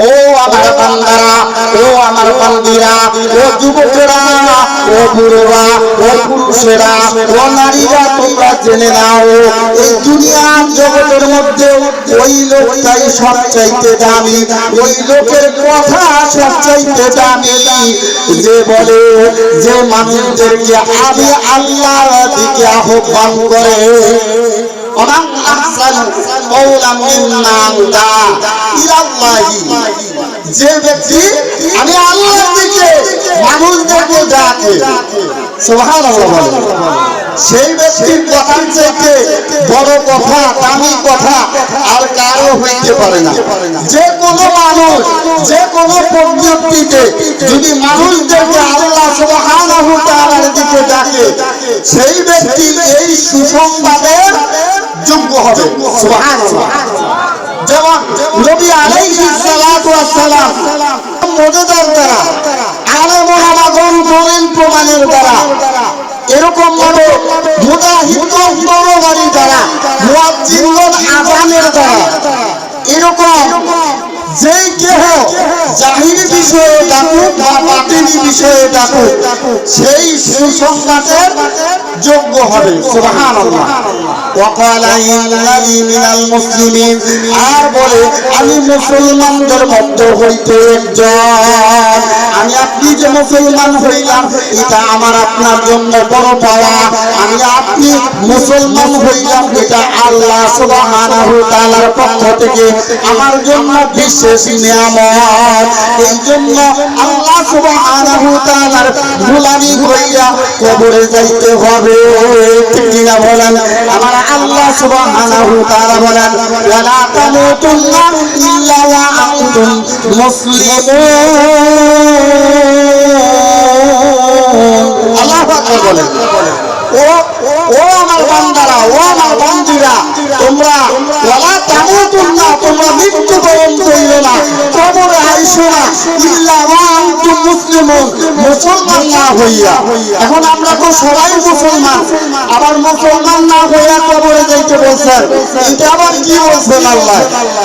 ও আমার বান্দারা, ও আমার বান্দিরা, ও যুবকেরা, ও বুড়োরা, ও পুরুষেরা, ও নারীরা, তোমরা জেনে নাও এই দুনিয়ার জগতের মধ্যে ওই লোকটাই সবচাইতে দামি, ওই লোকের কথা সবচাইতে দামি যে বলে, যে মানুষদেরকে আমি আল্লাহর দিকে আহ্বান করে। ومن أحسن قولا ممن دعا إلى الله, যে ব্যক্তি আমি আল্লাহর দিকে মানুষদেরকে ডাকে, সুবহানাল্লাহ, সেই ব্যক্তির কথার চাইতে বড় কথা, দামি কথা আর কারো হইতে পারে না। যে কোনো মানুষ, যে কোনো প্রযুক্তিতে যদি মানুষদেরকে আল্লাহ সুবহানাহু ওয়া তাআলার দিকে ডাকে, সেই ব্যক্তি এই সুসংবাদের যোগ্য হবে। সুবহানাল্লাহ। যেমন নবী আলাইহিস সালাতু ওয়াস সালাম মুজিজার দ্বারা, আলেম ওলামাগণ দলিল প্রমাণের দ্বারা, এরকম ভাবে মুজাহিদগণ তরবারির দ্বারা, মুয়াজ্জিনগণ আযানের দ্বারা, এরকম যেই কেহ জাহিরি বিষয়ে ডাকুক বা বাতিনি বিষয়ে ডাকুক, সেই সুসংবাদের যোগ্য হবে। সুবহানাল্লাহ। ওয়াকালা ইন্নানি মিনাল মুসলিমিন, আর বলে আমি মুসলমানদের মধ্যে হইতে একজন। আমি আপনি যে মুসলমান হইলাম, এটা আমার আপনার জন্য বড় পাওয়া। আমি আপনি মুসলমান হইলাম, এটা আল্লাহ সুবহানাহু ওয়া তাআলার পক্ষ থেকে আমার জন্য বিশেষ নিয়ামত। এই জন্য আল্লাহ সুবহানাহু ওয়া তাআলার গোলামি কইরা কবরে যাইতে হবে। ঠিক কিনা বলেন? আমার আল্লাহ সুবহানাহু ওয়া তাআলা বলেন, ওয়ালা তামুতুন্না ইল্লা ওয়া আনতুম মুসলিমুন। আল্লাহু আকবার বলেন। ও আমার বান্দারা, ও আমার বান্দিরা, তোমরা ওয়ালা তামুতুন্না, তোমরা মৃত্যুবরণ করিও না, কবরে আইসো না, ইল্লা ওয়া আনতুম মুসলিমুন, মুসলমান না হইয়া। এখন আমরা তো সবাই মুসলমান, আবার মুসলমান না হইয়া কবরে যাইতে বলছেন, এটা আবার কি বলছেন আল্লাহ?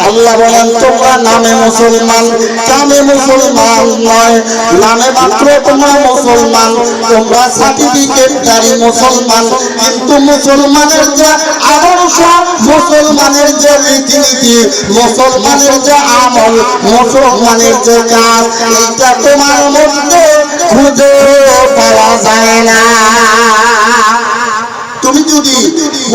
আল্লাহ বলেন, তোমরা নামে মুসলমান, কামে মুসলমান নয়। নামে মাত্র তোমরা মুসলমান, তোমরা সার্টিফিকেটধারী মুসলমান, কিন্তু মুসলমানের যে আদর্শ, মুসলমানের যে রীতিনীতি, মুসলমানের যে আমল, মুসলমানের যে কাজ, এটা তোমার মধ্যে খুঁজে পাওয়া যায় না। তুমি যদি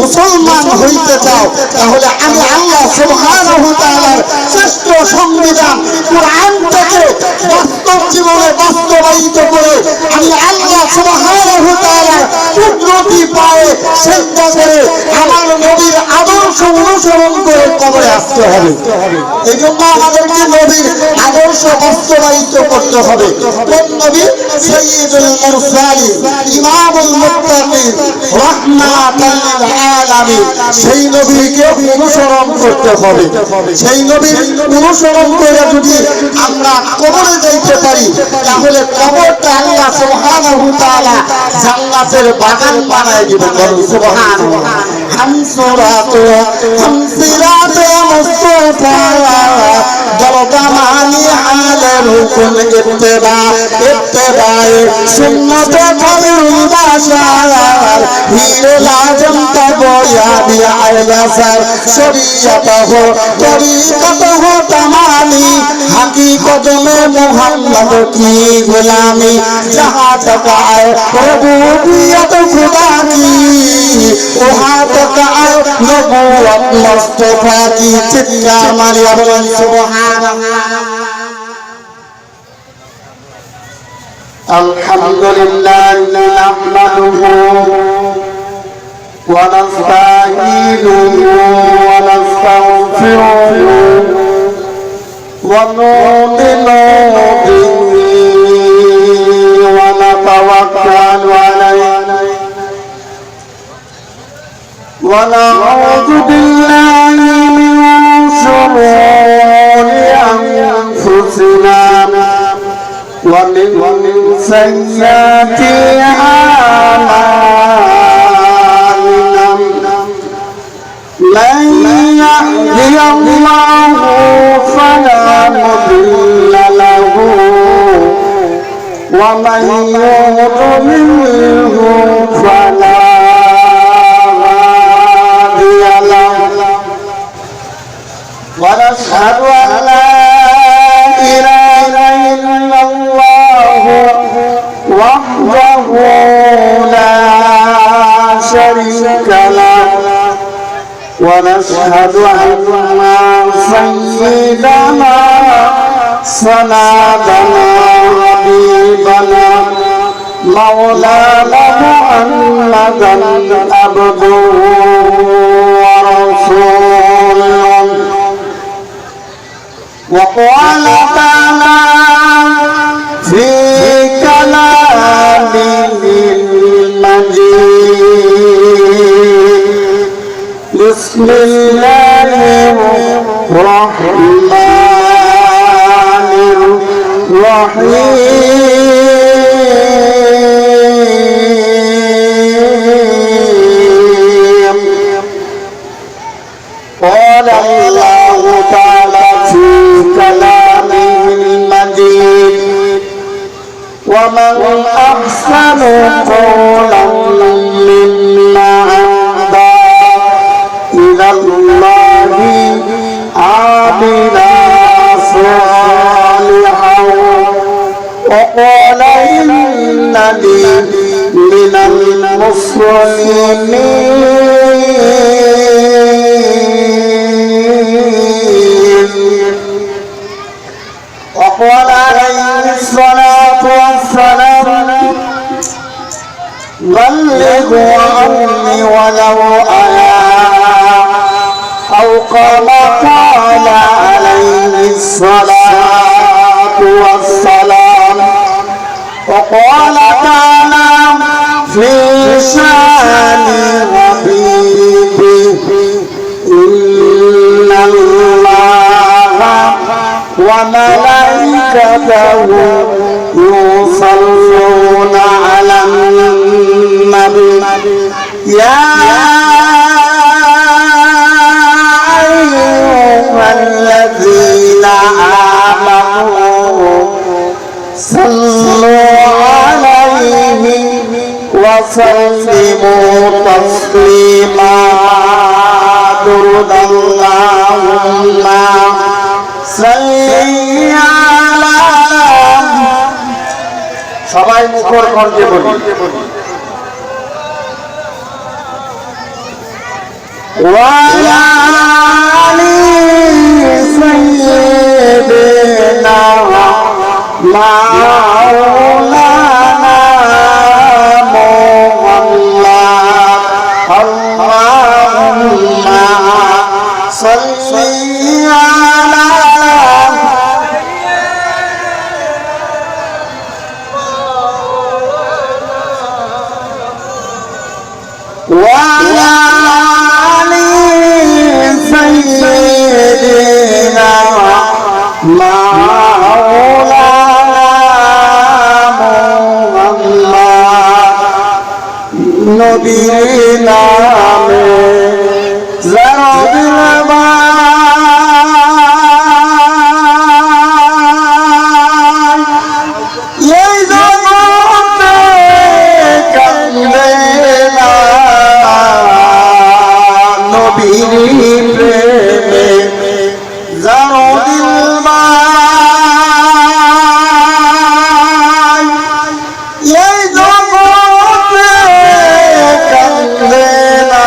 মুসলমান হইতে চাও, তাহলে আমি আল্লাহ সুবহানাহু ওয়া তাআলার শ্রেষ্ঠ সংবিধান কোরআন থেকে বাস্তব জীবনে বাস্তবায়িত করে আমি আল্লাহ সুবহানাহু ওয়া তাআলার কুদরতি পায়ে সিজদা করে আমার নবীর আদর্শ অনুসরণ করে কবরে আসতে হবে। এই জন্য আমাদেরকে নবীর আদর্শ বাস্তবায়িত করতে হবে। কোন নবী? সাইয়্যিদুল মুরসালিন, ইমামুল মুত্তাকিন, রাহমাতাল লিল আলামিন। সেই নবীকে অনুসরণ করতে হবে। সেই নবীর অনুসরণ করে যদি আমরা কবরে যাইতে পারি, তাহলে কবরটা আল্লাহ সুবহানাহু ওয়া তাআলা জান্নাতের বাগান বানায় দিবেন। সুবহানাল্লাহ। হামসুরাতু হামসিরাতু মুস্তাফা দরদামানি হালে রুকুন ইত্তেবা, ইত্তেবায়ে সুন্নাত খায়রুল বাশার হিরে লাজম তাবয়ানি আয়লাসার শরীয়তহ তরিকতহ তামামি হাকিকত মে মুহাম্মদ কি গোলামি जहाँ तक आए रबूबियत खुदा की वहाँ तक आए नबूवत मुस्तफा की। चित्कार मारिया बोलें सुभान अल्लाह। अल्हम्दुलिल्लाह नहमदुहु व नस्तईनुहु व नस्तगफिरुहु व नु'मिनु बिही ونتوكل عليه ونعوذ بالله من شرور أنفسنا ومن سيئات أعمالنا من يهده الله فلا مضل ومن يضلله فلا هادي له ونشهد أن لا إله إلا الله وحده لا شريك له ونشهد أن سيدنا سندنا حبيبنا مولانا محمدا عبده ورسوله وقال تعالى في كلامه المجيد بسم الله الرحمن الرحيم قال الله تعالى في كلامه المجيد ومن أحسن قولا ممن دعا إلى الله عاملا صالحا وقال إنني من المسلمين وقال عليه الصلاة والسلام بلغوا عني ولو آية أو كما قال عليه الصلاة والسلام وقال تعالى في شان حبيبه إن الله وملائكته يصلون على النبي يا أيها الذين آمنوا صلوا عليه وسلموا تسليما درد اللهم صل على সবাই মুখর কণ্ঠে বলি وعلى آل سيدنا مولانا محمد اللهم صل على وعلى آل سيدنا مولانا محمد নবীর নামে যারা দিলবান এই জগতে কান্দে না নবীর প্রেমে যারা দিলবান এই জগতে কান্দে না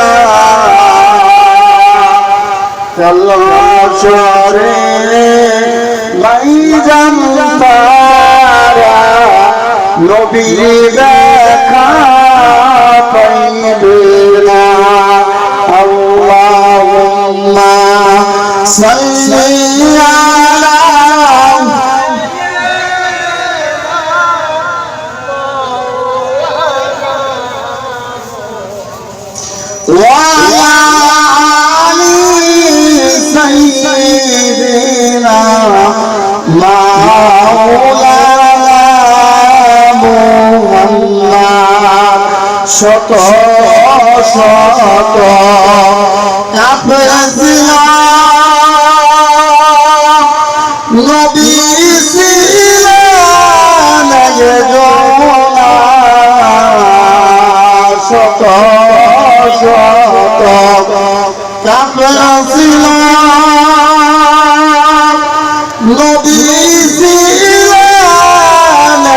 চরে ভাইজান তারা নবীর দেখা পাইবে না আল্লাহুম্মা সাল্লি আলা وعلى آل سيدنا مولانا محمد শত শত নবী ছিলেন কাফের ছিল নবী ছিলেন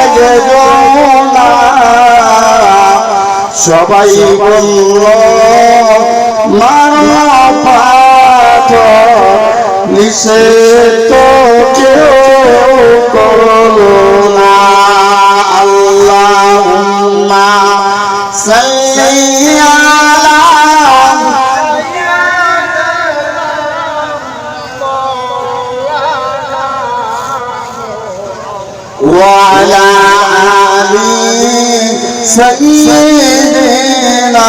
একজনা সবাই বলল মারা পাথর নিষেধ তো কেউ করলো না আল্লাহুম্মা সাল্লি আলা وعلى آل سيدنا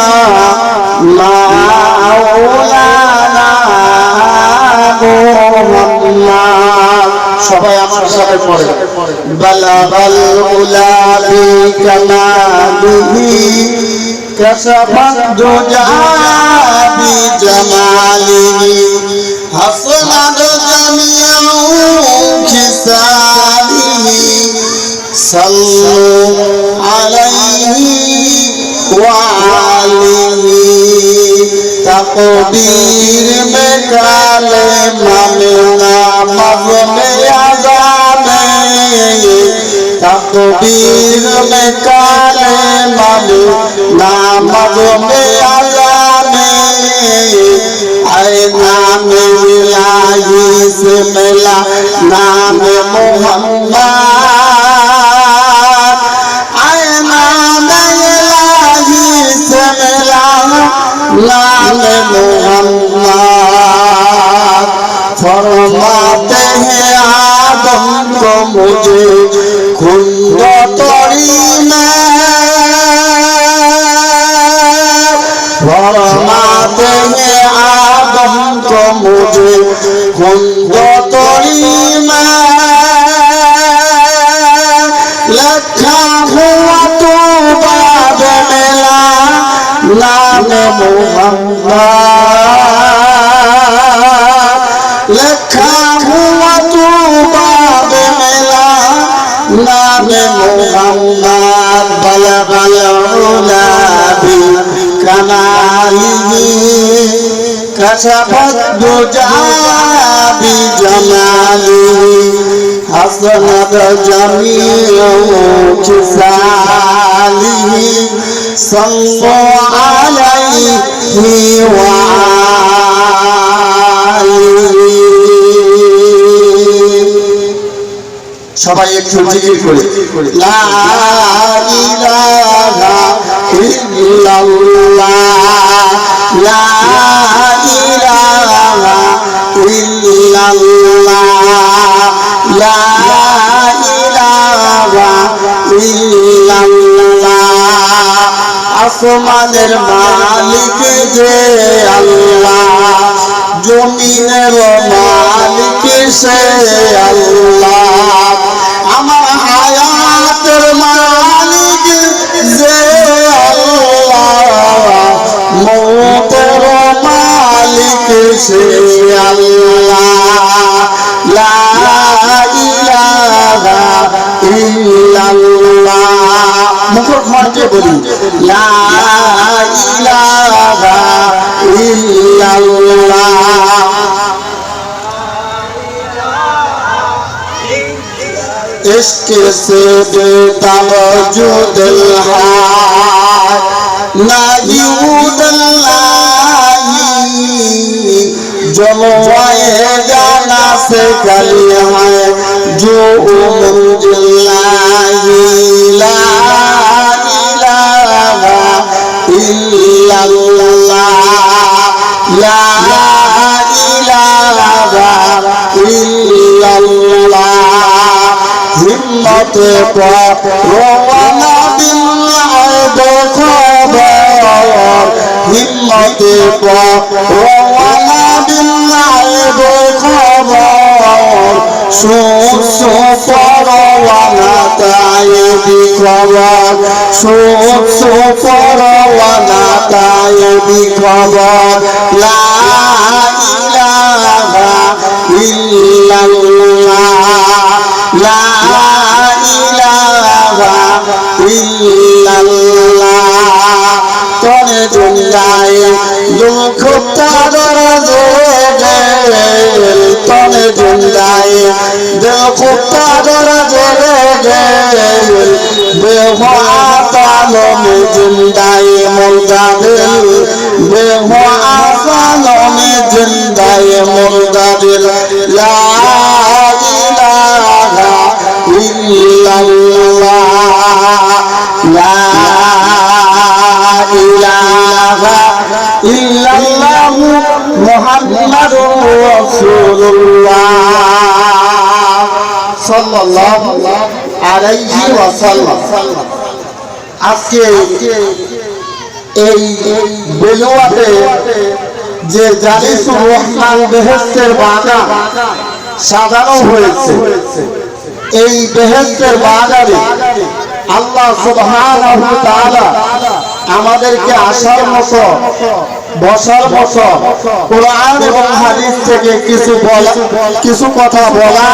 مولانا محمد সবাই আমার সাথে পড়ে বালাগাল উলা বিকামালিহি কাশাফাত দুজা বিজামালিহি হাসনাত জামিউ খিসালিহি সাল্লু আলাইহি ওয়া আলিহি तकबीर में काले मामला मज़मे आज़ामे तकबीर में काले मामला मज़मे आज़ामे आए नाम इलाही से मिला नाम मोहम्मद आए नाम इलाही से मिला नाम मोहम्मद फरमाते हैं आदम को मुझे खुद तोड़ी में फरमाते हैं आदम को मुझे खुद तोड़ी में लखा हुआ तो बाद मिला नाम मोहम्मद लिखा हुआ तू बाद मिला नाम मोहम्मद बलगल उला भी कमालिही कशफत दुजा भी जमालिही हसनत जमीउ खिसालिही सल्लु आलैहि वा आलिहि সবাই একটু জিকির করে লা ইলাহা ইল্লাল্লাহ লা ইলাহা ইল্লাল্লাহ লা ইলাহা ইল্লাল্লাহ আসমানের মালিক যে আল্লাহ জমিনের মালিক সে আল্লাহ আমার হায়াতের মালিক যে আল্লাহ মৌতের মালিক সে আল্লাহ লা ইলাহা ইল্লাল্লাহ মুখে বলি লা ইলাহা ইল্লাল্লাহ इश्क से बेतवजुद जलवाए जाना से कली है जो मंजिलाई ला इलाहा इल्लल्लाह ला इलाहा इल्लल्लाह हिम्मत पर रवाना बिल्लाह खबर हिम्मत पर रवाना बिल्लाह खबर सो परवाना ताए भी खबर सो परवाना ताए भी खबर ला इलाहा इल्लल्लाह ला इलाहा इल्लल्लाह तोरे दुनियाए দুঃখটা দরজে গেল তনে জিন্দায় দুঃখটা দরজে গেল বেহাতালমে জিন্দায় মুর্দা দিল বেহাতালমে জিন্দায় মুর্দা দিল লা ইলাহা ইল্লাল্লাহ লা ইলাহা ইল্লাল্লাহ মুহাম্মাদুর রাসূলুল্লাহ সাল্লাল্লাহু আলাইহি ওয়াসাল্লাম। আজকে এই বেলুয়াতে যে জালিসুর রহমান বেহেশতের বাগান সাজানো হয়েছে, এই বেহেশতের বাগানে আল্লাহ সুবহানাহু ওয়া তাআলা আমাদেরকে আসার মতো বসার মতো কোরআন এবং হাদিস থেকে কিছু কথা বলা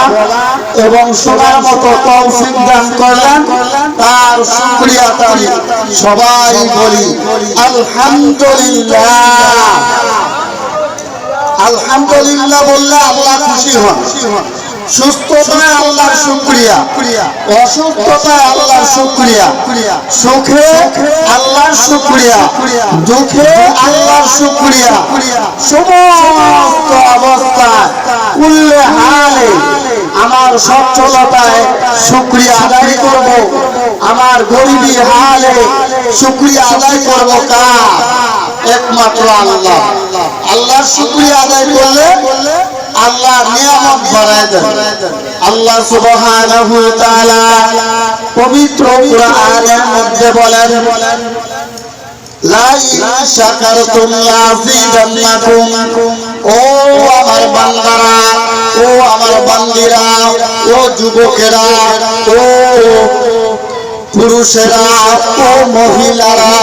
এবং শোনার মতো তৌফিক দান করলেন। তার শুকরিয়া তারি সবাই বলি আলহামদুলিল্লাহ। আলহামদুলিল্লাহ বললে আল্লাহ খুশি হন। সুস্থতায় আল্লাহর শুকরিয়া, অসুস্থতায় আল্লাহর শুকরিয়া, সুখে আল্লাহর শুকরিয়া, দুঃখে আল্লাহর শুকরিয়া, সমস্ত অবস্থায় কুল্লে হালে আমার সচ্ছলতায় শুকরিয়া আদায় করব, আমার গরিবী হালে শুকরিয়া আদায় করব কার? একমাত্র আল্লাহ। আল্লাহর শুকরিয়া আদায় করলে আল্লাহ নিয়ামত বাড়ায় দেন। আল্লাহ সুবহানাহু ওয়া তাআলা পবিত্র কোরআনের মধ্যে বলেন লা ইন শাকারতুম লাযিদান্নাকুম। ও আমার বান্দারা, ও আমার বান্দিরা, ও যুবকেরা, ও পুরুষেরা, ও মহিলারা,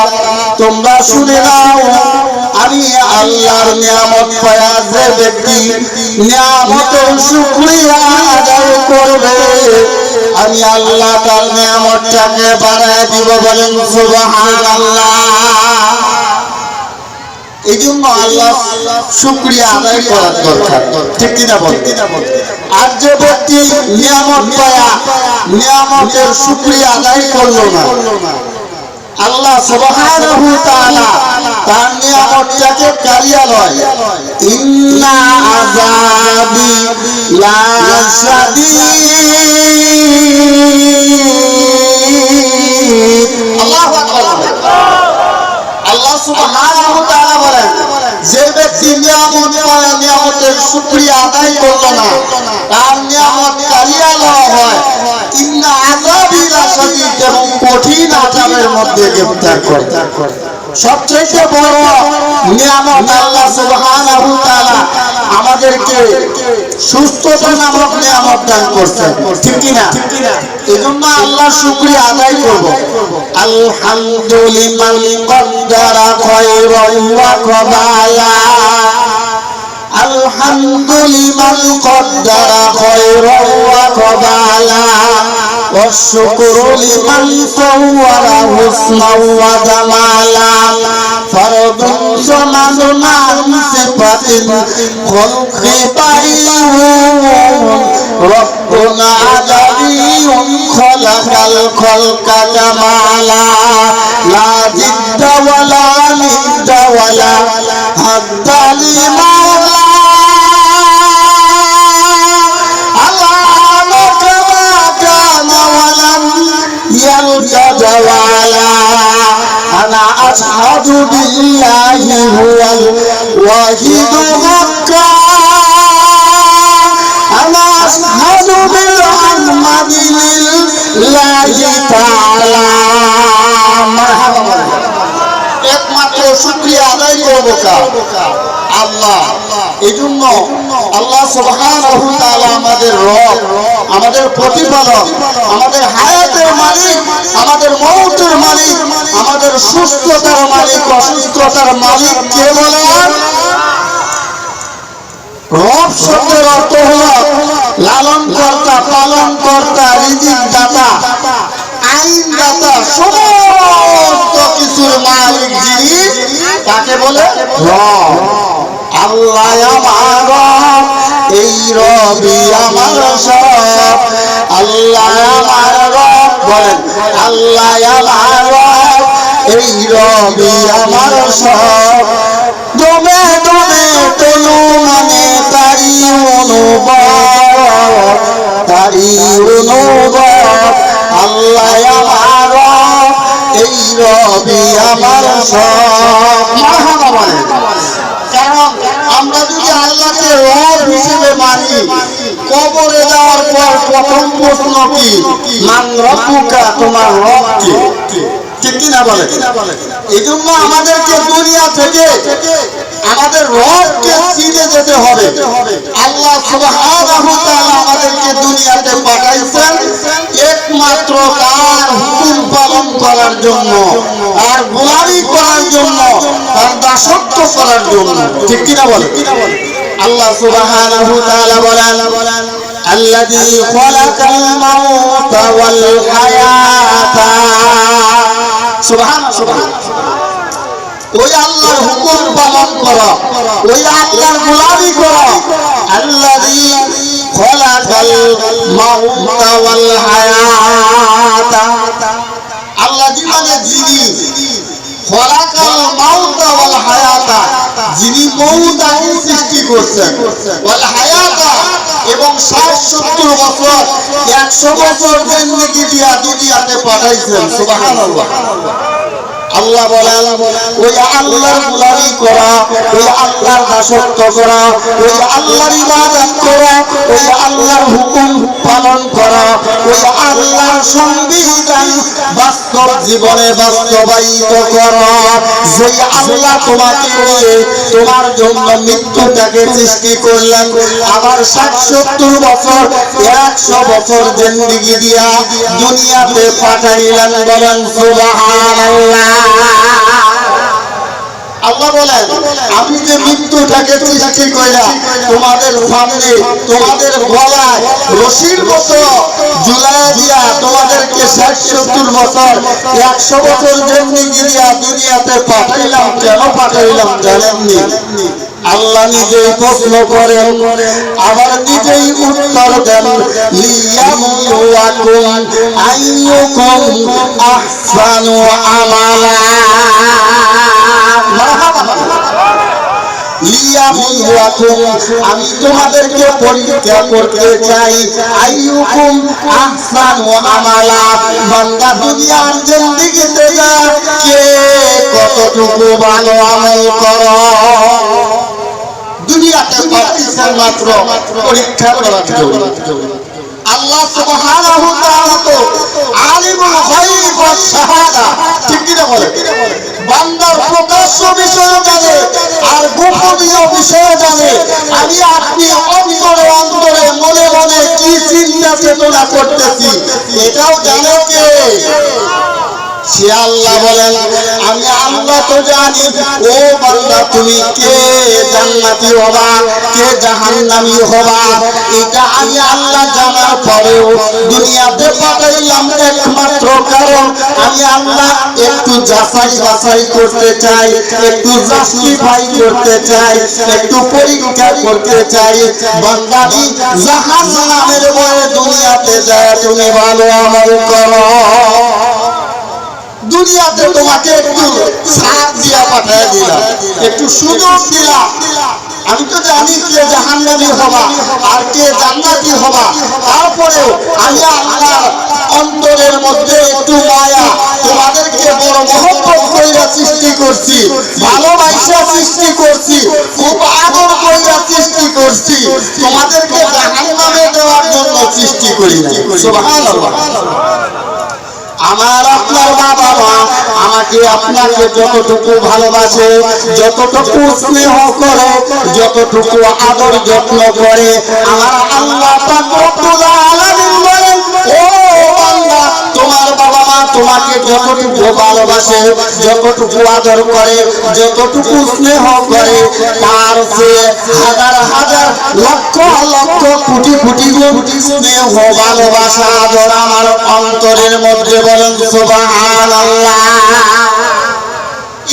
তোমরা শুনে নাও, আমি আল্লাহর নিয়ামত পায়া যে ব্যক্তি নিয়ামতের শুকরিয়া আদায় করবে, আমি আল্লাহ তার নিয়ামতটাকে বাড়ায় দিব। বলেন সুবহানাল্লাহ। এই জন্য আল্লাহ শুকরিয়া আদায় করার দরকার, ঠিক কিনা বলেন? আর যে ব্যক্তি নিয়ামত পায়া নিয়ামতের শুকরিয়া আদায় করলো না, আল্লাহ সুবহানাহু ওয়া তাআলা তার নিয়ামতটাকে কারিয়া লয়। ইন্না আযাবি লা শাদীদ। আল্লাহু আকবার। আল্লাহ সুবহানাহু ওয়া তাআলা বলেন যে ব্যক্তি নিয়ামত পায় নিয়ামতের শুকরিয়া আদায় করলো না, তার নিয়ামত কারিয়া লওয়া হয়। ইন্না আযাবি লা শাদীদ, এবং কঠিন আযাবের মধ্যে গ্রেফতার করে। সবচেয়ে বড় নিয়ামত আল্লাহ সুবহানাহু ওয়া তাআলা আমাদেরকে সুস্থতা নামক নিয়ামত দান করেছেন, ঠিক কি না? এজন্য আল্লাহর শুকরিয়া আদায় করব। আলহামদুলিল্লাহ কদ্দারা খায়রান ওয়া কামালা। আলহামদুলিল্লাহ কদ্দারা খায়রান ওয়া কামালা। والشكر لمن صور حسنا وجمالا. فرد صمد عن صفة خلق بعيد. ربنا عجبي خلق الخلق جمالا. لا جد ولا ند ولا حد لمولا. أنا أشهد بالله هو الواحد القهار. أنا أشهد بالرحمة لله تعالى. مرحبا. একমাত্র শুকরিয়া আদায় করব আল্লাহ। এজন্য আল্লাহ সুবহানাহু ওয়া তাআলা আমাদের রব, আমাদের প্রতিপালক, আমাদের হায়াতের মালিক, আমাদের মওতের মালিক, আমাদের সুস্থতার মালিক, অসুস্থতার মালিক কে বলেন? রব শব্দের অর্থ হলো লালন কর্তা, পালন কর্তা, রিজিক দাতা, আইন দাতা, সমস্ত কিছুর মালিক যিনি তাকে বলে রব, আল্লাহ আমার রব, এই রবি আমার সব, আল্লাহ আমার রব, বলেন আল্লাহ আমার রব, এই রবি আমার সব। দমে দমে তনু মানে তারি অনুভব, তারি অনুভব, আল্লাহ আমার রব, এই রবি আমার সব। মারহাবা বলেন। কারণ আমরা যদি আল্লাহকে রব হিসেবে মানি, কবরে যাওয়ার পর প্রথম প্রশ্ন কি? মান রব্বুকা, তোমার রব কে? ঠিক কিনা বলে? এই জন্য আমাদেরকে দুনিয়া থেকে আমাদের রবকে চিনে যেতে হবে। আল্লাহ সুবহানাহু ওয়া তাআলা আমাদেরকে দুনিয়াতে পাঠাইছেন একমাত্র তার হুকুম পালন করার জন্য, আর গোলামি করার জন্য, তার দাসত্ব করার জন্য। ঠিক কিনা বলে? আল্লাহ সুবহানাহু ওয়া তাআলা বলেন, আল্লাযী খালাকাল মাউতা ওয়াল হায়াতা। সুবহানাল্লাহ। ওই আল্লাহর হুকুম পালন করো, ওই আল্লাহর গোলামি করো। আল্লাযী খালাকাল মাউতা ওয়াল হায়াতা, আল্লাহ মানে যিনি, খালাকাল মাউতা ওয়াল হায়াতা, যিনি মউতাকে সৃষ্টি করছেন, ওয়াল হায়াতা, এবং 60-70 বছর 100 বছর জিন্দেগি দিয়া দুনিয়াতে পাঠাইছেন। সুবহানাল্লাহ। আল্লাহ বলেন, ওই আল্লাহর গোলামি করা, ওই আল্লাহর দাসত্ব করা, ওই আল্লাহর ইবাদত করা, ওই আল্লাহর হুকুম পালন করা, ওই আল্লাহর সংবিধান বাস্তব জীবনে বাস্তবায়িত করা। যেই আল্লাহ তোমাকে নিয়ে তোমার জন্য মৃত্যুটাকে সৃষ্টি করলেন, আবার 60-70 বছর 100 বছর জিন্দেগি দিয়া দুনিয়াতে পাঠাইলেন। বলেন সুবহানাল্লাহ। আল্লাহ বলেন, আমি যে মৃত্যুটাকে সৃষ্টি কইরা তোমাদের সামনে, তোমাদের গলায় রশির মতো ঝুলাইয়া দিয়া তোমাদেরকে 60-70 বছর 100 বছর জিন্দেগি দিয়া দুনিয়াতে পাঠাইলাম। কেন পাঠাইলাম জানেননি? আল্লাহ নিজেই প্রশ্ন করেন, আবার নিজেই উত্তর দেন, লিয়াবলুয়াকুম আইয়ুকুম আহসানু আমালা। আমি তোমাদেরকে পরীক্ষা করতে চাই, আইয়ুকুম আহসানু আমালা, বান্দা দুনিয়ার জিন্দেগিতে কে কতটুকু ভালো আমল করো। দুনিয়াতে পাঠিয়েছেন মাত্র পরীক্ষা করার জন্য। আল্লাহ সুবহানাহু ওয়া তাআলা তো আলিমুল গায়ব ওয়াস শাহাদা। ঠিক কি না বলে? বান্দার প্রকাশ্য বিষয় জানে আর গোপনীয় বিষয় জানে। আমি আপনি অন্তরে অন্তরে মনে মনে কি চিন্তা চেতনা করতেছি এটাও জানে কে? সে আল্লাহ বলেন, আমি আল্লাহ তো জানি। ও বান্দা, তুমি কে জান্নাতি হবা, কে জাহান্নামী হবা, এটা আমি আল্লাহ জানার পরেও দুনিয়াতে পাঠাইলাম একমাত্র কারণ আমি আল্লাহ একটু যাচাই বাছাই করতে চাই, একটু জাস্টিফাই করতে চাই, একটু পরীক্ষা করতে চাই। বান্দানি জাহান্নামের ভয়ে দুনিয়াতে যায় তুমি ভালো আমল করো। দুনিয়াতে তোমাকে একটু ছাড় দিয়া পাঠিয়ে দিলাম, একটু সুযোগ দিলাম। আমি তো জানি কে জাহান্নামী হবা আর কে জান্নাতি হবা, তারপরেও আমি আল্লাহর অন্তরের মধ্যে একটু মায়া, তোমাদেরকে বড় মহব্বত কইরা সৃষ্টি করছি, ভালোবাসা সৃষ্টি করছি, খুব আদর কইরা সৃষ্টি করছি। তোমাদেরকে জাহান্নামে দেওয়ার জন্য সৃষ্টি করি না। সুবহানাল্লাহ। আমার আপনার বাবা মা আমাকে আপনাকে যতটুকু ভালোবাসে, যতটুকু স্নেহ করে, যতটুকু আদর যত্ন করে, আমার আল্লাহ পাক রব্বুল আলামিন বলেন, ও বান্দা, তোমার বাবা মা তোমাকে যতটুকু ভালোবাসে, যতটুকু আদর করে, যতটুকু স্নেহ করে, তার চেয়ে হাজার হাজার লক্ষ লক্ষ কোটি কোটি গুণ স্নেহ ভালোবাসা আদর আমার অন্তরের মধ্যে। বলেন সুবহানাল্লাহ।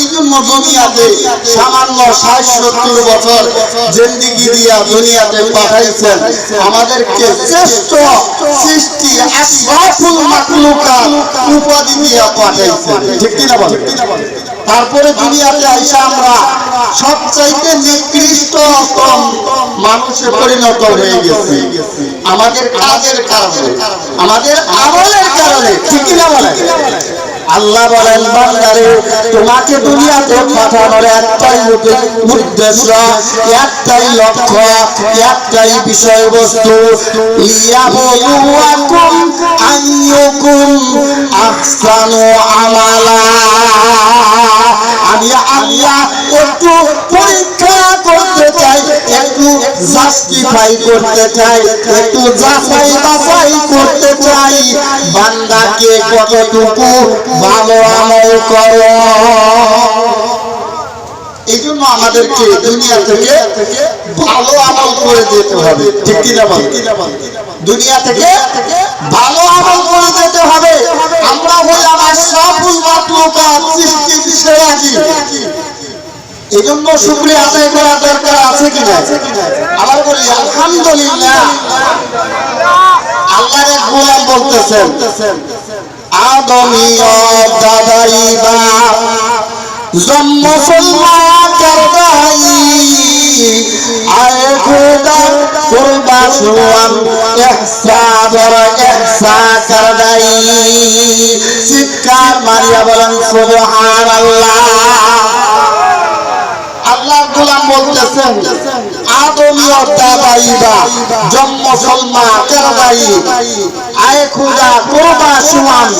এই জন্য জন্য দুনিয়াতে সামান্য 60-70 বছর জিন্দেগি দিয়া দুনিয়াতে পাঠাইছেন, আমাদেরকে শ্রেষ্ঠ সৃষ্টি আশরাফুল মাখলুকাত উপাধি দিয়া পাঠাইছেন, ঠিক কি না বলেন? তারপরে দুনিয়াতে আইসা আমরা সবচাইতে নিকৃষ্টতম মানুষে পরিণত হয়ে গেছি আমাদের কাজের কারণে, আমাদের আমলের কারণে, ঠিক কি না বলেন? আল্লাহ বলেন, বান্দারে তোমাকে দুনিয়াতে পাঠানোর একটাই উদ্দেশ্য, একটাই লক্ষ্য, একটাই বিষয়বস্তু, লিয়াবলুয়াকুম আইয়ুকুম আহসানু আমালা। আমি আল্লাহ একটু পরীক্ষা করতে চাই, একটু জাস্টিফাই করতে চাই, একটু যাচাই বাছাই করতে চাই বান্দাকে কতটুকু ভালো আমল করো। এই জন্য আমাদেরকে দুনিয়া থেকে ভালো আমল করে যেতে হবে, ঠিক কিনা বলেন? দুনিয়া থেকে ভালো আমল করে যেতে হবে। আমরা হইলাম আশরাফুল মাখলুকাত, সৃষ্টির সেরা জীব। এই জন্য শুকরিয়া আদায় করা দরকার আছে কিনা? আবার বলি আলহামদুলিল্লাহ। আল্লাহর এক গোলাম বলতেছেন, আদমিয় দাদাইবা জন্ম মুসলমান করদাই আয়ে খুদা কুরবা সুয়াম ইহসা বর ইহসা করদাই। চিৎকার মারিয়া বলেন সুবহানাল্লাহ। আল্লাহর গোলাম বলতেছেন, আদমিয় দাদাইবা জন্ম মুসলমান করদাই আয়ে খুদা কুরবা সুয়াম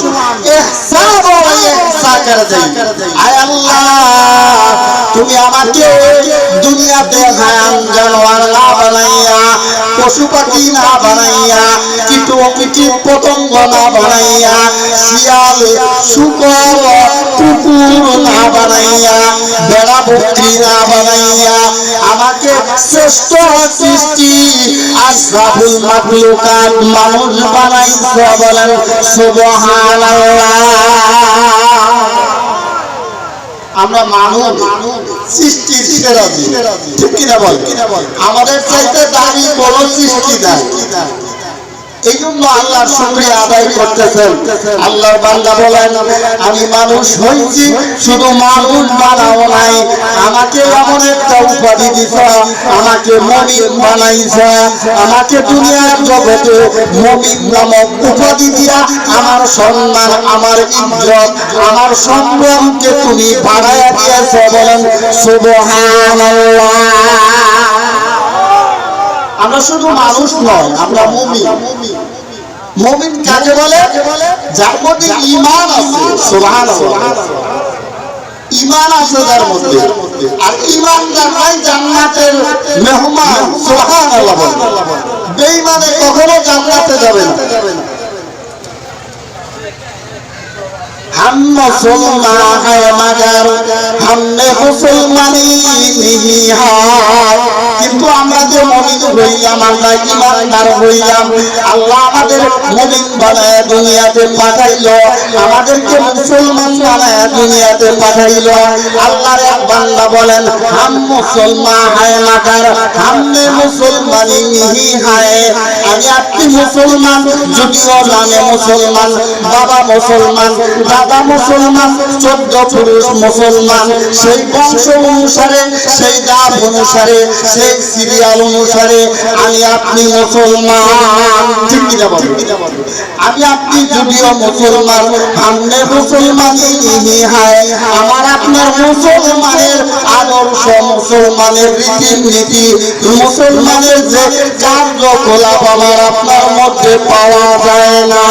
ইহসা বর ইহসা করদাই। আয় আল্লাহ, তুমি আমাকে দুনিয়াতে হায়াম জানোয়ার না বানাইয়া, পশু পাখি না বানাইয়া, কীট পতঙ্গ না বানাইয়া, শিয়াল শুকর কুকুর না বানাইয়া, বেড়া বকরি না বানাইয়া আমাকে শ্রেষ্ঠ সৃষ্টি আশরাফুল মাখলুকাত মানুষ বানাইছো। বলেন সুবহানাল্লাহ। আমরা মানুষ সৃষ্টির সেরা জীব, ঠিক কিনা বল? আমাদের চাইতে দামি কোনো সৃষ্টি নাই। এই জন্য আল্লাহর শুকরিয়া আদায় করতেছেন। আল্লাহর বান্দা বলেন, আমি মানুষ হইছি, শুধু মানুষ বানাও নাই, আমাকে এমন একটা উপাধি দিছ, আমাকে মুমিন বানাইছ। আমাকে দুনিয়ার জগতে মুমিন নামক উপাধি দিয়া আমার সম্মান, আমার ইজ্জত, আমার সম্ভ্রমকে তুমি বাড়াইয়া দিয়েছ। বলেন সুবহানাল্লাহ। আমরা শুধু মানুষ নয়, আমরা মুমিন। মুমিন কাকে বলে? যার মধ্যে ঈমান আছে। সুবহানাল্লাহ। ঈমান আছে যার মধ্যে, আর ঈমানদার নাই জান্নাতের মেহমান। সুবহানাল্লাহ। বেঈমানে কখনো জান্নাতে যাবে না। हम मुसलमान है मगर हमने मुसलमानी नहीं है। কিন্তু আমরা যে মুমিন হইলাম, আমরা ঈমানদার হইলাম, আল্লাহ আমাদের মুমিন বানায় দুনিয়াতে পাঠাইলো, আমাদেরকে মুসলমান বানায় দুনিয়াতে পাঠাইলো। আল্লাহর এক বান্দা বলেন, हम मुसलमान है मगर हमने मुसलमानी नहीं है। আমি আপনি মুসলমান, যদিও নামে মুসলমান, বাবা মুসলমান, দাদা মুসলমান, 14 পুরুষ মুসলমান, সেই বংশ অনুসারে, সেই জাত অনুসারে, সেই সিরিয়াল অনুসারে আমি আপনি মুসলমান, ঠিক কিনা বলেন? আমি আপনি যদিও মুসলমান, हमने মুসলমানি नहीं है। আমার আপনার মুসলমানের আদর্শ, মুসলমানের রীতিনীতি, মুসলমানের যে কার্যকলাপ আমার আপনার মধ্যে পাওয়া যায় না,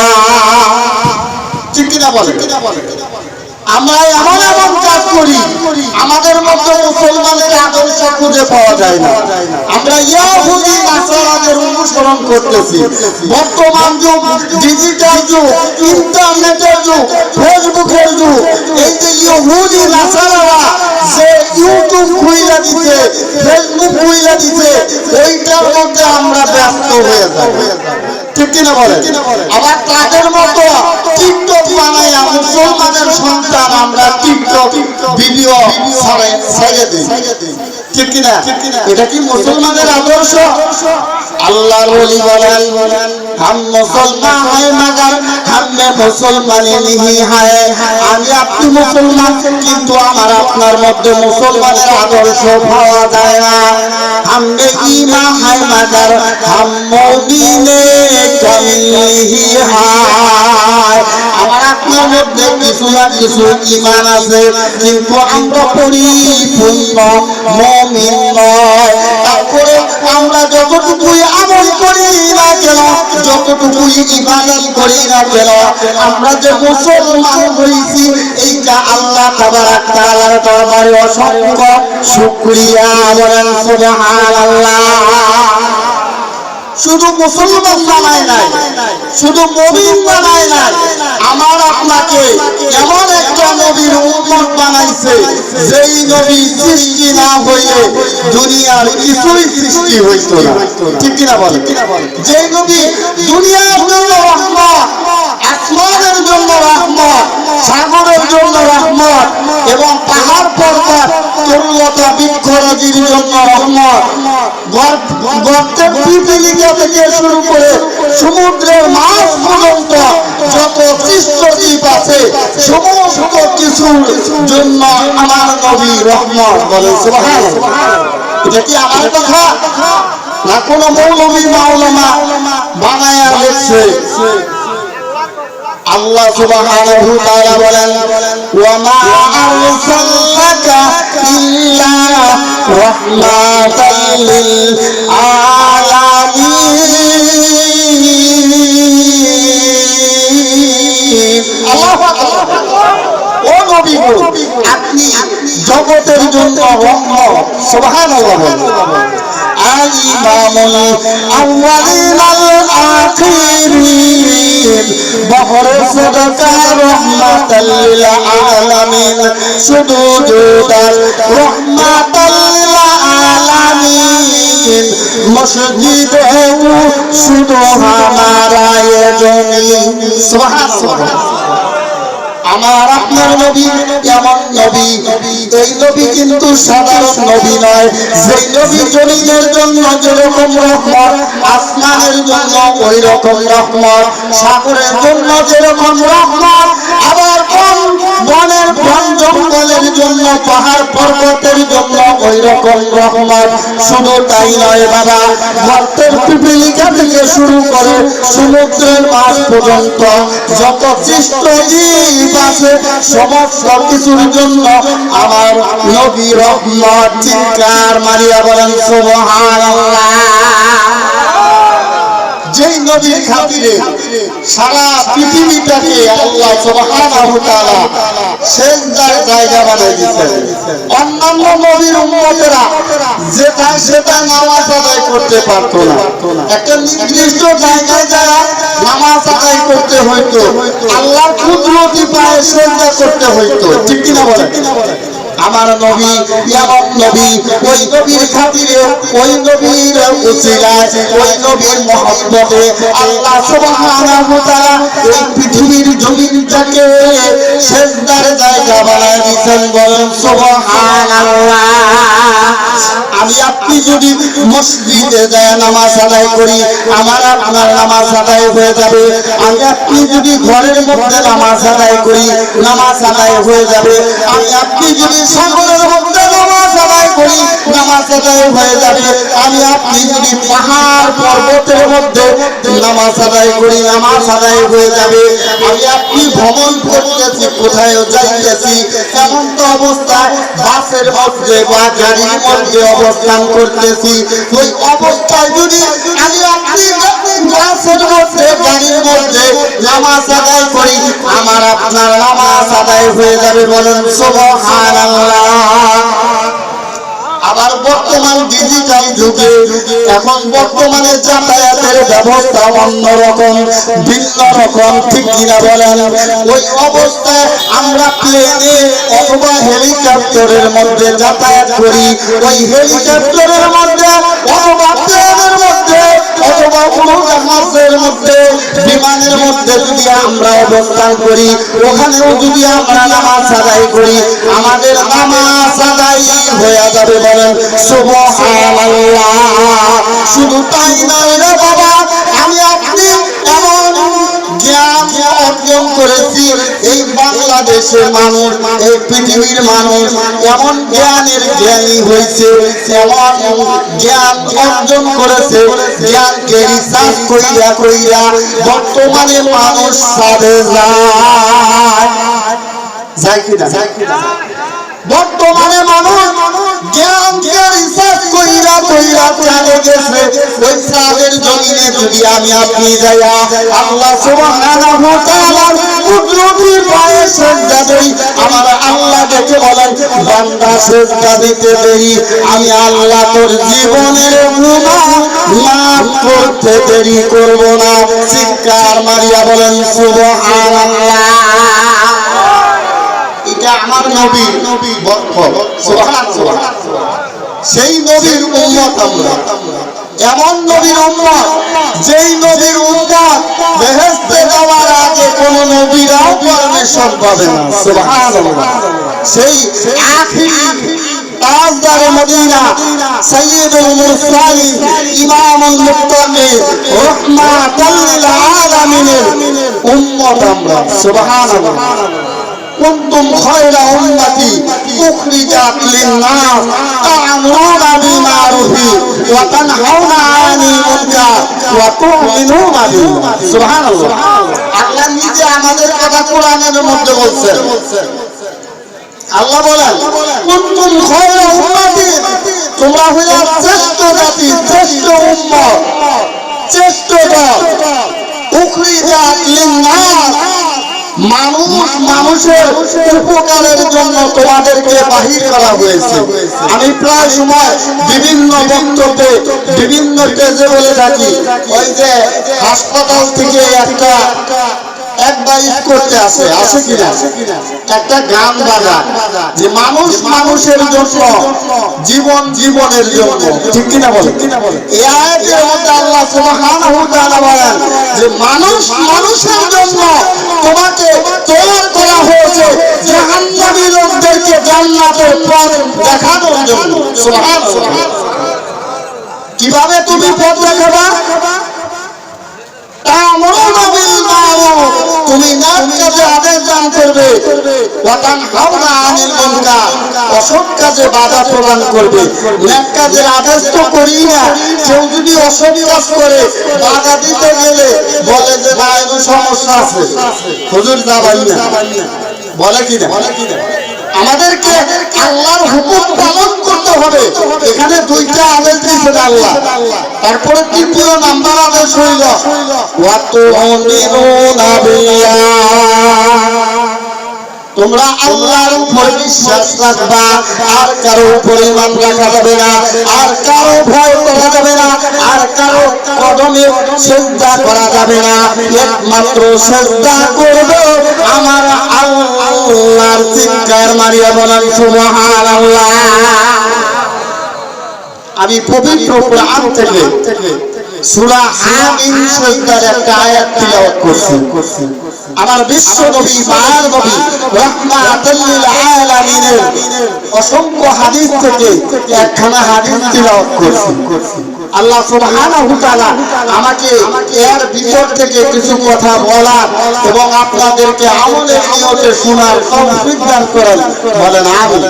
ঠিক কিনা বলেন? আমরা এমন এমন কাজ করি, আমাদের মধ্যে মুসলমানের আদর্শ খুঁজে পাওয়া যায় না। আমরা ইহুদি নাসারাদের অনুসরণ করতেছি। বর্তমান যুগ, ডিজিটাল যুগ, ইন্টারনেটের যুগ, ফেসবুকের যুগ। এই যে ইহুদি নাসারারা যে ইউটিউব খুইলা দিছে, ফেসবুক খুইলা দিছে, ওইটার মধ্যে আমরা ব্যস্ত হয়ে যাই, ঠিক কিনা বলেন? আবার তাদের মতো টিকটক বানাইয়া মুসলমানের সন্তান আমরা টিকটক ভিডিও ঠিক কিনা? এটা কি মুসলমানের আদর্শ? আল্লাহর ওলি বলেন हम मुसलमान है मगर हमें मुसलमानी नहीं है। আমি আপনি মুসলমান কিন্তু আমার আপনার মধ্যে মুসলমানের আদর্শ পাওয়া যায় না। हमें ईमान है मगर हम मोमिने कमी है। আমার আপনার মধ্যে কিছু না কিছু ঈমান আছে কিন্তু আমরা পরিপূর্ণ মুমিন নয়। তারপরে আমরা যতটুকুই আমল করি না কেন, যতটুকুই ইবাদত করি না কেন, আমরা যে মুসলমান হইছি এইটা আল্লাহ তাবারাক তাআলার দরবারে অসংখ্য শুকরিয়া। বলেন সুবহানাল্লাহ। শুধু মুসলমান বানায় নাই, শুধু মুমিন বানায় নাই, আমার আপনাকে এমন একটা নবীর উম্মত বানাইছে যেই নবী সৃষ্টি না হইলে দুনিয়ার কিছুই সৃষ্টি হইত না। ঠিক কিনা বলেন? যেই নবী দুনিয়ার জন্য রহমত, আসমানের জন্য রহমত, সাগরের জন্য রহমত এবং পাহাড় পর্বত তরুলতা বৃক্ষরাজির জন্য রহমত, গর্তের পিপিলিকা থেকে শুরু করে সমুদ্রের মাছ পর্যন্ত যত সৃষ্ট দ্বীপ আছে সমস্ত কিছুর জন্য আমার নবী রহমত। বলেন সুবহানাল্লাহ। এটা কি আমার কথা না কোন মৌলভী মাওলানা বানায়া লিখছে? আল্লাহ সুবহানাহু ওয়া তাআলা বলেন ওয়া মা আরসালনাকা ইল্লা রাহমাতাল লিল আলামিন। আল্লাহু আকবার। ও নবী গো, আপনি জগতের জন্য রহমত। সুবহানাল্লাহ। ইমামুল আউয়ালিন আল আখিরিন বহর সদকা রহমাতাল লিল আলামিন। শুধু দুদার রহমাতাল লিল আলামিন মসজিদে শুধু হামারা এ জমিন। সুবহানাল্লাহ। আমার আপনার নবী এমন নবী, এই নবী কিন্তু সাধারণ নবী নয়। যেই নবী জমিনের জন্য যেরকম রহমত, আসমানের জন্য ওই রকম রহমত, সাগরের জন্য যেরকম রহমত, আবার বনের বন জঙ্গলের জন্য, পাহাড় পর্বতের জন্য ওই রকম রহমত। শুধু তাই নয় বাবা, গর্তের পিপিলিকা থেকে শুরু করে সমুদ্রের মাছ পর্যন্ত যত সৃষ্ট জীব আছে সমস্ত কিছুর জন্য আমার নবী রহমত। চিৎকার মারিয়া বলেন সুবহানাল্লাহ। যেই নবীর খাতিরে সারা পৃথিবীটাকে আল্লাহ সুবহানাহু ওয়া তাআলা সেজদার জায়গা বানিয়ে দিয়েছেন। অন্যান্য নবীর উম্মতেরা যেটা সেটা নামাজ আদায় করতে পারতো না। একটা নির্দিষ্ট জায়গায় যারা নামাজ আদায় করতে হইতো, আল্লাহর কুদরতি পায়ে সেজদা করতে হইতো। ঠিক কিনা বলেন? আমার নবী এমন নবী, ওই নবীর খাতিরে, ওই নবীর উসিলায়, ওই নবীর মহব্বতে আল্লাহ সুবহানাহু ওয়া তাআলা এই পৃথিবীর জমিনটাকে সেজদার জায়গা বানায় দিয়েছেন। বলেন সুবহানাল্লাহ। আমি আপনি যদি মসজিদে যায় নামাজ আদায় করি, আমার আপনার নামাজ আদায় হয়ে যাবে। আমি আপনি যদি ঘরের মধ্যে নামাজ আদায় করি, নামাজ আদায় হয়ে যাবে। আমি আপনি যদি সাগরের মধ্যে নামাজ আদায় করি, নামাজ আদায় হয়ে যাবে। আমি আপনি যদি পাহাড় পর্বতের মধ্যে নামাজ আদায় করি, নামাজ আদায় হয়ে যাবে। আমি আপনি ভ্রমণ করতেছি, কোথায় যাইতেছি, এমন তো অবস্থায় বাসের মধ্যে বা গাড়ির মধ্যে অবস্থান করতেছি, ওই অবস্থায় যদি আমি আপনি বাসের মধ্যে গাড়ির মধ্যে নামাজ আদায় করি, আমার আপনার নামাজ আদায় হয়ে যাবে। বলেন সুবহানাল্লাহ। আবার বর্তমান ডিজিটাল যুগে এখন বর্তমানে যাতায়াতের ব্যবস্থা অন্যরকম, ভিন্ন রকম। ঠিক কিনা বলেন? ওই অবস্থায় আমরা প্লেনে অথবা হেলিকপ্টারের মধ্যে যাতায়াত করি। ওই হেলিকপ্টারের মধ্যে অথবা প্লেনের মধ্যে অথবা উড়োজাহাজের মধ্যে বিমানের মধ্যে যদি আমরা অবস্থান করি, ওখানেও যদি আমরা নামাজ আদায় করি, আমাদের নামাজ আদায় হয়ে যাবে। বলেন সুবহানাল্লাহ। শুধু তাই নয় রে বাবা, আমি আপনি এমন জ্ঞান অর্জন করেছি, এই বাংলাদেশের মানুষ, এই পৃথিবীর মানুষ এমন জ্ঞানের জ্ঞানী হয়েছে, এমন জ্ঞান অর্জন করেছে, জ্ঞানকে রিসার্চ কইরা কইরা বর্তমানে মানুষ সাথে যায় কিনা? বর্তমানে মানুষ জ্ঞানকে রিসার্চ কইরা কইরা চালে গেছে। ওই চাঁদের জমিনে যদি আমি আপনি যাইয়া আল্লাহ সুবহানাহু ওয়া তাআলার কুদরতের পায়ে সিজদা দেই, আমার আল্লাহ দেখে বলেন, বান্দা সিজদা দিতে দেরি, আমি আল্লাহ তোর জীবনের গুনাহ মাফ করতে দেরি করব না। চিৎকার মারিয়া বলেন সুবহানাল্লাহ। এটা আমার নবী বরকত, সুবহানাল্লাহ। সেই নবীর উম্মত আমরা, এমন নবীর উম্মত যেই নবীর উম্মত বেহেশতে যাওয়ার আগে কোন নবীরাও পারমিশন পাবে না, সুবহানাল্লাহ। সেই আখিরি তাজদারে মদিনা সাইয়্যিদুল মুরসালিন ইমামুল মুত্তাকিন রাহমাতাল লিল আলামিনের উম্মত আমরা, সুবহানাল্লাহ। কুনতুম খায়রা উম্মতি উখরিজাত লিন-নাস তা'মুরুনা বিল মা'রুফি ওয়া তানহাউনা আনিল মুনকার ওয়া তু'মিনুনা বিল্লাহ, সুবহানাল্লাহ। আল্লাহ নিজে আমাদের কথা কোরআনের মধ্যে বলছেন। আল্লাহ বলেন, কুনতুম খায়রা উম্মতি, তোমরা হইলা শ্রেষ্ঠ জাতি, শ্রেষ্ঠ উম্মত, শ্রেষ্ঠ দল। উখরিজাত লিন-নাস, মানুষের উপকারের জন্য তোমাদেরকে বাহির করা হয়েছে। আমি প্রায় সময় বিভিন্ন বক্তব্যে বিভিন্ন স্টেজে বলে থাকি, ওই যে হাসপাতাল থেকে একবার করতে আসে কিনা একটা গান বাজা, যে মানুষের জন্য, জীবনের জন্য, ঠিক কিনা বলে? এই আয়াতের মধ্যে আল্লাহ সুবহানাহু ওয়া তাআলা বলেন যে মানুষের জন্য তোমাকে তৈরি করা হয়েছে জাহান্নামী লোকদেরকে জান্নাতের পথ দেখানোর জন্য, সুবহানাল্লাহ। কিভাবে তুমি পথ দেখাবা? তুমি নেক কাজে আদেশ দান করবে, ওয়া তানহাউনা আনিল মুনকার, অসৎ কাজে বাধা প্রদান করবে। নেক কাজের আদেশ তো করি না, কেউ যদি অসৎ কাজ করে বাধা দিতে গেলে বলে যে না এর সমস্যা আছে, হুজুর যাবেন না, বলে কিনা? আমাদেরকে আল্লাহর হুকুম পালন করতে হবে। এখানে দুইটা আদেশ দিয়েছেন আল্লাহ, তারপরে তৃতীয় নাম্বার আদেশ হইল ওয়া তু'মিনুনা বিল্লাহ, তোমরা আল্লাহর উপর বিশ্বাস রাখবা, আর কারো উপর ঈমান রাখা যাবে না, আর কারো ভয় করা যাবে না, আর কারো কদমে সিজদা করা যাবে না। একমাত্র সিজদা করবে আমার আল্লাহর। চিৎকার মারিয়া বলেন সুবহানাল্লাহ। আমি পবিত্র কোরআন থেকে সূরা হামিম সিজদার একটা আয়াত তিলাওয়াত করছি। আমার বিশ্ব নবী, মায়ার নবী, রাহমাতুল লিল আলামিনের অসংখ্য হাদিস থেকে একখানা হাদিস তিলাওয়াত করছি। আল্লাহ সুবহানাহু ওয়া তাআলা আমাকে এর ভিতর থেকে কিছু কথা বলার এবং আপনাদেরকে আমলের নিয়তে শোনার তৌফিক দান করেন, বলেন আমিন।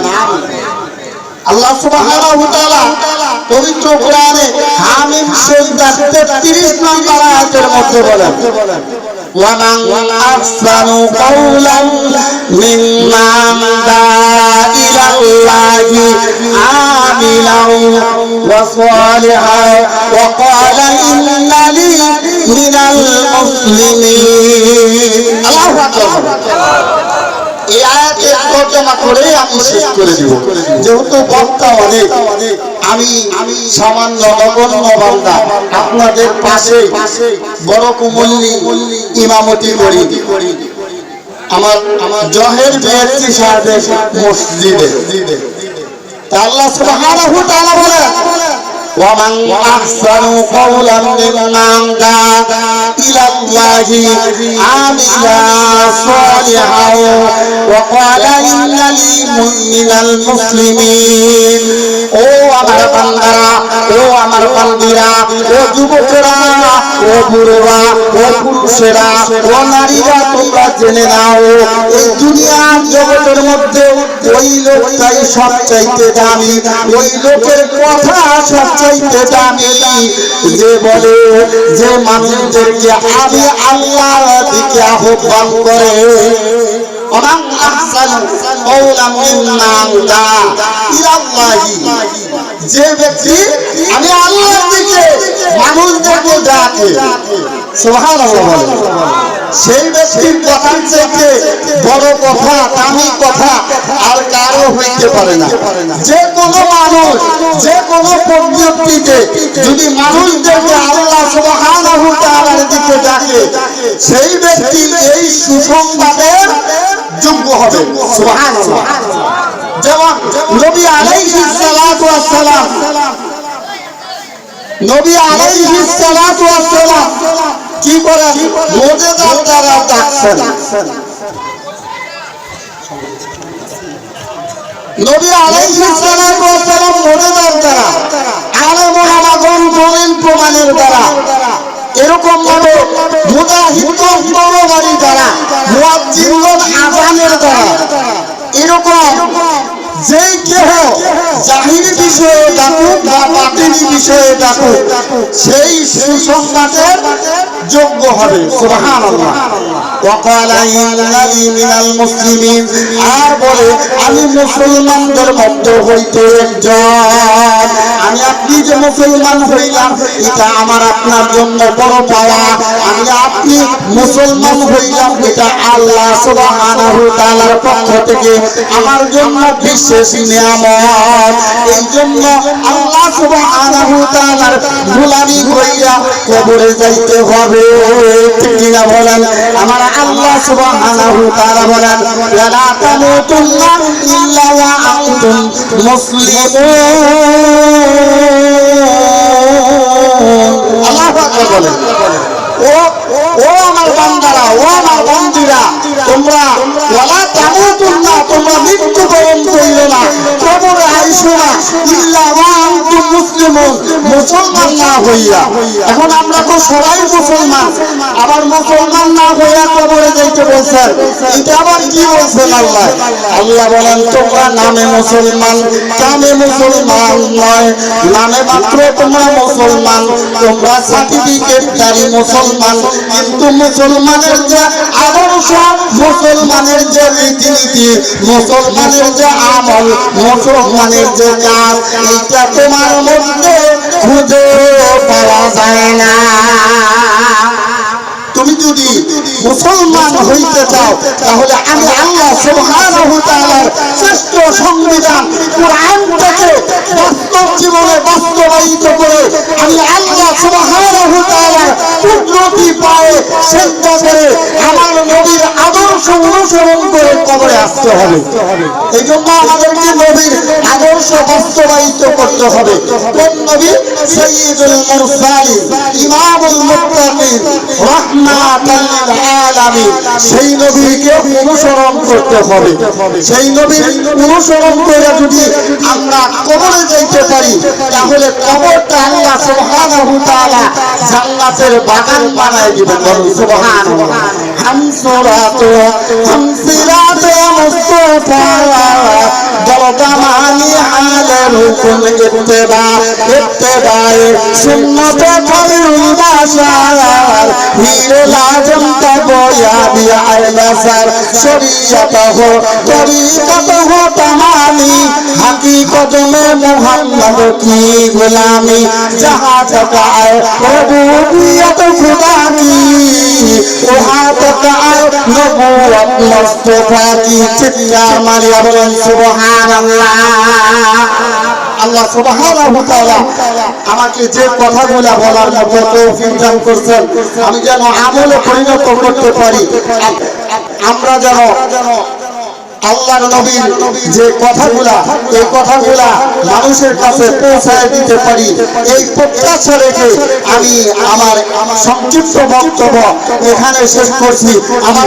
আল্লাহ সুবহানাহু ওয়া তাআলা পবিত্র কোরআনে হামিম সিজদার 33 নম্বর আয়াতের মধ্যে বলেন, وَمَنْ أَحْسَنُ قَوْلًا مِمَّنْ دَعَا إِلَى اللَّهِ عَامِلًا وَصَالِحًا وَقَالَ إِنَّنِي مِنَ الْمُسْلِمِينَ। আল্লাহু আকবার। এই আয়াতের তরজমা করে আমি শেষ করে দিব, যেহেতু বক্তা অনেক, আমি সামান্য নগণ্য বান্দা আপনাদের পাশে বড় কুমল্লি ইমামতি করি আমার জহের বিএসসি সাহেবের মসজিদে। আল্লাহ সুবহানাহু ওয়া তাআলা বলেন ومن أحسن قولا ممن دعا إلى الله عاملا صالحا وقال إنني من المسلمين ও আমার বান্দারা ও আমার বান্দিরা ও যুবকেরা ও বুড়োরা ও পুরুষেরা ও নারীরা তোমরা জেনে নাও এই দুনিয়ার জগতের মধ্যে ওই লোকটাই সবচাইতে দামি ওই লোকের কথা সবচাইতে দামি যে বলে যে মানুষদেরকে আমি আল্লাহর দিকে আহ্বান করে ومن أحسن قولا ممن دعا إلى الله যে ব্যক্তি আমি আল্লাহর দিকে মানুষদেরকে ডাকে সুবহানাল্লাহ সেই ব্যক্তির কথার চাইতে বড় কথা দামি কথা আর কারো হইতে পারে না যে কোনো মানুষ যে কোনো ব্যক্তিকে যদি মানুষদেরকে আল্লাহ সুবহানাহু ওয়া তাআলার দিকে ডাকে সেই ব্যক্তি এই সুসংবাদের যোগ্য হবে সুবহানাল্লাহ যেমন নবী আলাইহিস সালাতু ওয়াস সালাম নবী আলাইহিস সালাতু ওয়াস সালাম কি করেন মুজিজার দ্বারা ডাকছেন নবী আলাইহিস সালাতু ওয়াস সালাম মুজিজার দ্বারা আলেম ওলামাগণ দলিল প্রমাণের দ্বারা এরকম ভাবে মুজাহিদগণ তরবারি দ্বারা মুয়াজ্জিনগণ আযানের দ্বারা এরকম যেই কেহ জাহিরি বিষয়ে ডাকুক বা বাতিনি বিষয়ে ডাকুক সেই সুসংবাদের যোগ্য হবে সুবহানাল্লাহ وقال إنني من المسلمين আর বলে আমি মুসলমানদের মধ্যে হইতে একজন আমি আপনি যে মুসলমান হইলাম এটা আমার আপনার জন্য বড় পাওয়া আমি আপনি মুসলমান হইলাম এটা আল্লাহ সুবহানাহু ওয়া তাআলার পক্ষ থেকে আমার জন্য বিশেষ নিয়ামত এই জন্য আল্লাহ সুবহানাহু ওয়া তাআলার গোলামি কইরা কবরে যাইতে হবে ঠিক কিনা বলেন আমার আল্লাহ সুবহানাহু ওয়া তাআলা বলেন লা তামুতুন্না ইল্লা ওয়া আনতুম মুসলিমুন আল্লাহু আকবার বলেন ও আমার বান্দারা ও আমার বন্ধুরা তোমরা ওয়ালা তামুতুন্না তোমরা মৃত্যুবরণ করিও না কবরে আইসো না ইল্লা ওয়া আনতুম মুসলিমুন মুসলমান না হইয়া এখন আমরা তো সবাই মুসলমান আবার মুসলমান না হইয়া কবরে যাইতে বলছেন এটা আবার কি বলছেন আল্লাহ আল্লাহ বলেন তোমরা নামে মুসলমান কামে মুসলমান নয় নামে মাত্র তোমরা মুসলমান তোমরা সার্টিফিকেটধারী মুসলমান কিন্তু মুসলমানের যে আদর্শ মুসলমানের যে রীতিনীতি মুসলমানের যে আমল মুসলমানের যে কাজ এটা তোমার মধ্যে খুঁজে পাওয়া যায় না তুমি যদি মুসলমান হইতে চাও তাহলে আমি আল্লাহ সুবহানাহু ওয়া তাআলার শ্রেষ্ঠ সংবিধান কোরআনটাকে বাস্তব জীবনে বাস্তবায়িত করে আমি আল্লাহ সুবহানাহু ওয়া তাআলার কুদরতি পায়ে সিজদা করে আমার নবীর আদর্শ অনুসরণ করে কবরে আসতে হবে এই জন্য আমাদেরকে নবীর আদর্শ বাস্তবায়িত করতে হবে কোন নবী সাইয়্যিদুল মুরসালিন ইমামুল মুত্তাকিন রাহমাতাল লিল আলামিন সেই নবীকে অনুসরণ করতে হবে সেই নবীর অনুসরণ করে যদি আমরা কবরে যাইতে পারি তাহলে কবরটা আল্লাহ সুবহানাহু ওয়া তাআলা জান্নাতের বাগান বানায় দিবেন সুবহানাল্লাহ হামসুরাতু হামসিরাতু মুস্তাফা দলদামানি আলে রুকুন ইত্তেবায়ে সুন্নাত খায়রুল বাশার হিরে লাজম তাবয়া বিআল নাসার শরীয়তহ তরিকতহ তামামি हकीकत में मोहम्मद की गुलामी जहाँ तक आए रबूबियत खुदा की वहाँ तक आए नबूवत मुस्तफा की चित्कार मारिया बोलें सुबहान अल्लाह আল্লাহ সুবহানাহু ওয়া তাআলা আমাকে যে কথাগুলো বলার মতো তৌফিক দান করেছেন আমি যেন আমলে পরিণত করতে পারি আমরা যেন আল্লাহর নবীর যে কথাগুলা এই কথাগুলা মানুষের কাছে পৌঁছায় দিতে পারি, এই প্রত্যাশা রেখে আমি আমার সংক্ষিপ্ত বক্তব্য এখানে শেষ করছি। আমার